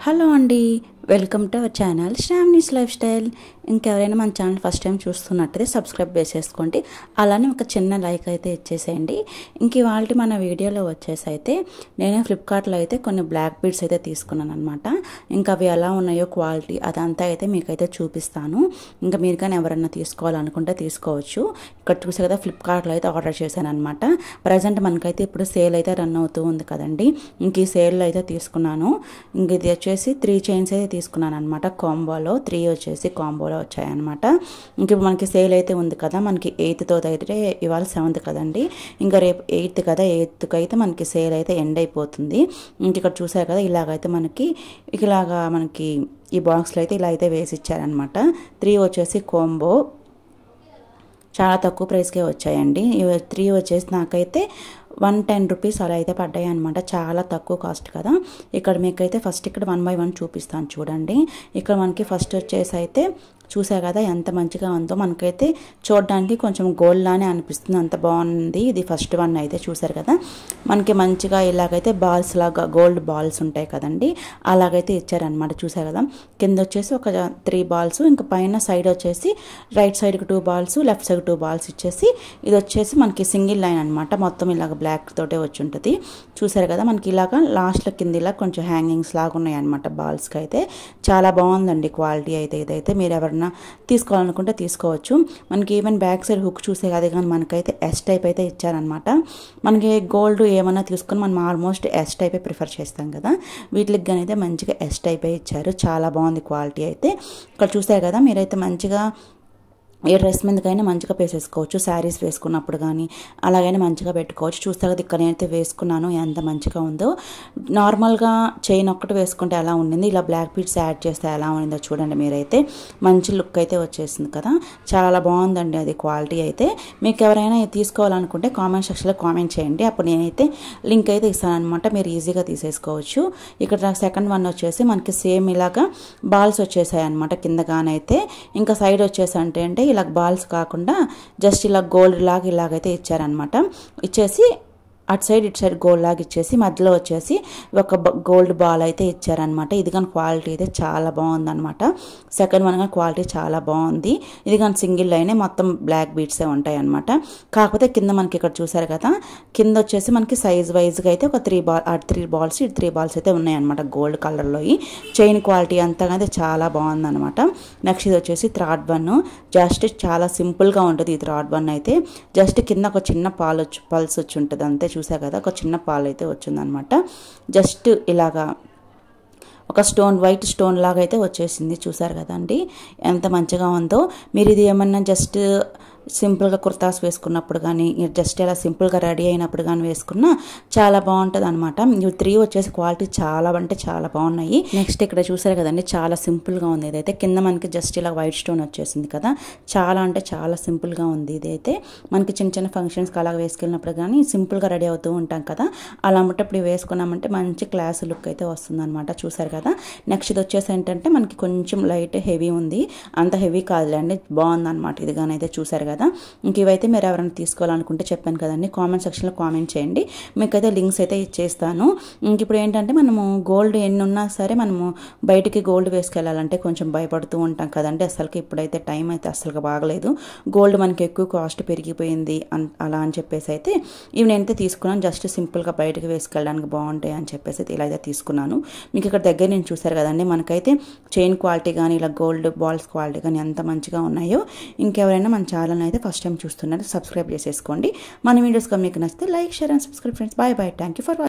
Hello అండి, welcome to our channel Sravani's life style. ఇంకెవరైనా మన ఛానల్ ఫస్ట్ టైం చూస్తున్నట్టయితే సబ్స్క్రైబ్ చేసేసుకోండి. అలానే ఒక చిన్న లైక్ అయితే ఇచ్చేసేయండి. ఇంక ఇవాళ మన వీడియోలో వచ్చేసి అయితే నేను ఫ్లిప్కార్ట్లో అయితే కొన్ని బ్లాక్ బీడ్స్ అయితే తీసుకున్నాను అనమాట. ఇంకా అవి ఎలా ఉన్నాయో క్వాలిటీ అదంతా అయితే మీకైతే చూపిస్తాను. ఇంకా మీరు కానీ ఎవరైనా తీసుకోవాలనుకుంటే తీసుకోవచ్చు. ఇక్కడ చూసే కదా ఫ్లిప్కార్ట్లో అయితే ఆర్డర్ చేశాను అనమాట. ప్రజెంట్ మనకైతే ఇప్పుడు సేల్ అయితే రన్ అవుతూ ఉంది కదండి. ఇంక ఈ సేల్లో అయితే తీసుకున్నాను. ఇంక ఇది వచ్చేసి 3 చైన్స్ అయితే తీసుకున్నాను అనమాట. కాంబోలో 3 వచ్చేసి కాంబోలో వచ్చాయన్నమాట. ఇంక మనకి సేల్ అయితే ఉంది కదా, మనకి 8th అయితే ఇవాళ 7th కదండి. ఇంకా రేపు 8th కదా, 8th అయితే మనకి సేల్ అయితే ఎండ్ అయిపోతుంది. ఇంక ఇక్కడ చూసారు కదా, ఇలాగైతే మనకి ఈ బాక్స్లో అయితే ఇలా అయితే వేసి ఇచ్చారనమాట. 3 వచ్చేసి కాంబో చాలా తక్కువ ప్రైస్కే వచ్చాయండి. 3 వచ్చేసి నాకైతే 110 రూపీస్ అలా అయితే పడ్డాయి అనమాట. చాలా తక్కువ కాస్ట్ కదా. ఇక్కడ మీకైతే ఫస్ట్ ఇక్కడ 1 by 1 చూపిస్తాను చూడండి. ఇక్కడ మనకి ఫస్ట్ వచ్చేసి అయితే చూసా కదా ఎంత మంచిగా ఉందో. మనకైతే చూడడానికి కొంచెం గోల్డ్ లానే అనిపిస్తుంది, అంత బాగుంది. ఇది ఫస్ట్ వన్ అయితే చూసారు కదా, మనకి మంచిగా ఇలాగైతే బాల్స్ లాగా గోల్డ్ బాల్స్ ఉంటాయి కదండి, అలాగైతే ఇచ్చారనమాట. చూసారు కదా, కింద వచ్చేసి ఒక 3 బాల్స్, ఇంకా పైన సైడ్ వచ్చేసి రైట్ సైడ్కి 2 బాల్స్, లెఫ్ట్ సైడ్ 2 బాల్స్ ఇచ్చేసి ఇది వచ్చేసి మనకి సింగిల్ లైన్ అనమాట. మొత్తం ఇలాగ బ్లాక్ తోటే వచ్చి ఉంటుంది. చూసారు కదా, మనకి ఇలాగా లాస్ట్లో కింద ఇలా కొంచెం హ్యాంగింగ్స్ లాగా ఉన్నాయి అనమాట. బాల్స్కి అయితే చాలా బాగుందండి క్వాలిటీ అయితే. ఇదైతే మీరు ఎవరైనా తీసుకోవాలనుకుంటే తీసుకోవచ్చు. మనకి ఈవెన్ బ్యాక్ సైడ్ హుక్ చూసే కదా, కానీ మనకైతే ఎస్ టైప్ అయితే ఇచ్చారనమాట. మనకి గోల్డ్ ఏమన్నా తీసుకొని మనం ఆల్మోస్ట్ ఎస్ టైపే ప్రిఫర్ చేస్తాం కదా, వీటికి కానీ అయితే మంచిగా ఎస్ టైపే ఇచ్చారు. చాలా బాగుంది క్వాలిటీ అయితే. ఇక్కడ చూసారు కదా, మీరైతే మంచిగా ఏ డ్రెస్ మీదకైనా మంచిగా వేసేసుకోవచ్చు. శారీస్ వేసుకున్నప్పుడు కానీ అలాగైనా మంచిగా పెట్టుకోవచ్చు. చూస్తే కదా, ఇక్కడ నేనైతే వేసుకున్నాను, ఎంత మంచిగా ఉందో. నార్మల్గా చైన్ ఒక్కటి వేసుకుంటే ఎలా ఉండింది, ఇలా బ్లాక్ బీడ్స్ యాడ్ చేస్తే ఎలా ఉండిందో చూడండి. మీరైతే మంచి లుక్ అయితే వచ్చేసింది కదా, చాలా బాగుందండి అది క్వాలిటీ అయితే. మీకు ఎవరైనా తీసుకోవాలనుకుంటే కామెంట్ సెక్షన్లో కామెంట్ చేయండి, అప్పుడు నేనైతే లింక్ అయితే ఇస్తాను అనమాట. మీరు ఈజీగా తీసేసుకోవచ్చు. ఇక్కడ సెకండ్ వన్ వచ్చేసి మనకి సేమ్ ఇలాగా బాల్స్ వచ్చేసాయి అనమాట కిందగానైతే. ఇంకా సైడ్ వచ్చేసి అంటే ఇలా బాల్స్ కాకుండా జస్ట్ ఇలా గోల్డ్ లాగా ఇలాగైతే ఇచ్చారనమాట. ఇచ్చేసి అటు సైడ్ ఇటు సైడ్ గోల్డ్ లాగా ఇచ్చేసి మధ్యలో వచ్చేసి ఒక గోల్డ్ బాల్ అయితే ఇచ్చారనమాట. ఇది కానీ క్వాలిటీ అయితే చాలా బాగుందనమాట. సెకండ్ వన్ కానీ క్వాలిటీ చాలా బాగుంది. ఇది కానీ సింగిల్ లైనే, మొత్తం బ్లాక్ బీడ్సే ఉంటాయి అనమాట. కాకపోతే కింద మనకి ఇక్కడ చూసారు కదా, కింద వచ్చేసి మనకి సైజ్ వైజ్గా అయితే ఒక 3 బాల్స్ ఇటు 3 బాల్స్ అయితే ఉన్నాయన్నమాట గోల్డ్ కలర్లో. ఈ చైన్ క్వాలిటీ అంతా అయితే చాలా బాగుందనమాట. నెక్స్ట్ ఇది వచ్చేసి థర్డ్ వన్. జస్ట్ చాలా సింపుల్గా ఉంటుంది ఈ థర్డ్ వన్ అయితే. జస్ట్ కింద ఒక చిన్న పల్స్ వచ్చి ఉంటుంది అంతే. చూసా కదా, ఒక చిన్న పాలు అయితే వచ్చిందనమాట. జస్ట్ ఇలాగా ఒక వైట్ స్టోన్ లాగా అయితే వచ్చేసింది. చూసారు కదండి ఎంత మంచిగా ఉందో. మీరు ఇది ఏమన్నా జస్ట్ సింపుల్గా కుర్తాస్ వేసుకున్నప్పుడు కానీ, జస్ట్ ఇలా సింపుల్గా రెడీ అయినప్పుడు కానీ వేసుకున్నా చాలా బాగుంటుంది అనమాట. ఇవి 3 వచ్చేసి క్వాలిటీ చాలా అంటే చాలా బాగున్నాయి. నెక్స్ట్ ఇక్కడ చూసారు కదండి, చాలా సింపుల్గా ఉంది. ఇదైతే కింద మనకి జస్ట్ ఇలా వైట్ స్టోన్ వచ్చేసింది కదా, చాలా అంటే చాలా సింపుల్గా ఉంది. ఇదైతే మనకి చిన్న చిన్న ఫంక్షన్స్కి అలా వేసుకెళ్ళినప్పుడు కానీ సింపుల్గా రెడీ అవుతూ ఉంటాం కదా, అలా అమ్మటప్పుడు వేసుకున్నామంటే మంచి క్లాస్ లుక్ అయితే వస్తుంది అనమాట. చూసారు కదా, నెక్స్ట్ ఇది వచ్చేసి ఏంటంటే మనకి కొంచెం లైట్ హెవీ ఉంది, అంత హెవీ కాదులేండి, బాగుంది అనమాట. ఇది కానీ అయితే చూసారు కదా. ఇంక ఇవైతే మీరు ఎవరైనా తీసుకోవాలనుకుంటే చెప్పాను కదండి, కామెంట్ సెక్షన్లో కామెంట్ చేయండి, మీకైతే లింక్స్ అయితే ఇచ్చేస్తాను. ఇంక ఇప్పుడు ఏంటంటే మనము గోల్డ్ ఎన్ని ఉన్నా సరే మనము బయటికి గోల్డ్ వేసుకెళ్ళాలంటే కొంచెం భయపడుతూ ఉంటాం కదండి. అసలుకి ఇప్పుడైతే టైం అయితే అసలు బాగలేదు, గోల్డ్ మనకి ఎక్కువ కాస్ట్ పెరిగిపోయింది అలా అని చెప్పేసి అయితే ఇవి నేనైతే తీసుకున్నాను. జస్ట్ సింపుల్గా బయటకు వేసుకెళ్ళడానికి బాగుంటాయి అని చెప్పేసి ఇలా అయితే తీసుకున్నాను. మీకు ఇక్కడ దగ్గర నేను చూసారు కదండి, మనకైతే చైన్ క్వాలిటీ కానీ ఇలా గోల్డ్ బాల్స్ క్వాలిటీ కానీ ఎంత మంచిగా ఉన్నాయో. ఇంకెవరైనా మన ఛానల్ అయితే ఫస్ట్ టైం చూస్తున్నారు సబ్స్క్రైబ్ చేసేసుకోండి. మన వీడియోస్ మీకు నచ్చితే like, share and subscribe friends. Bye bye. Thank you for watching.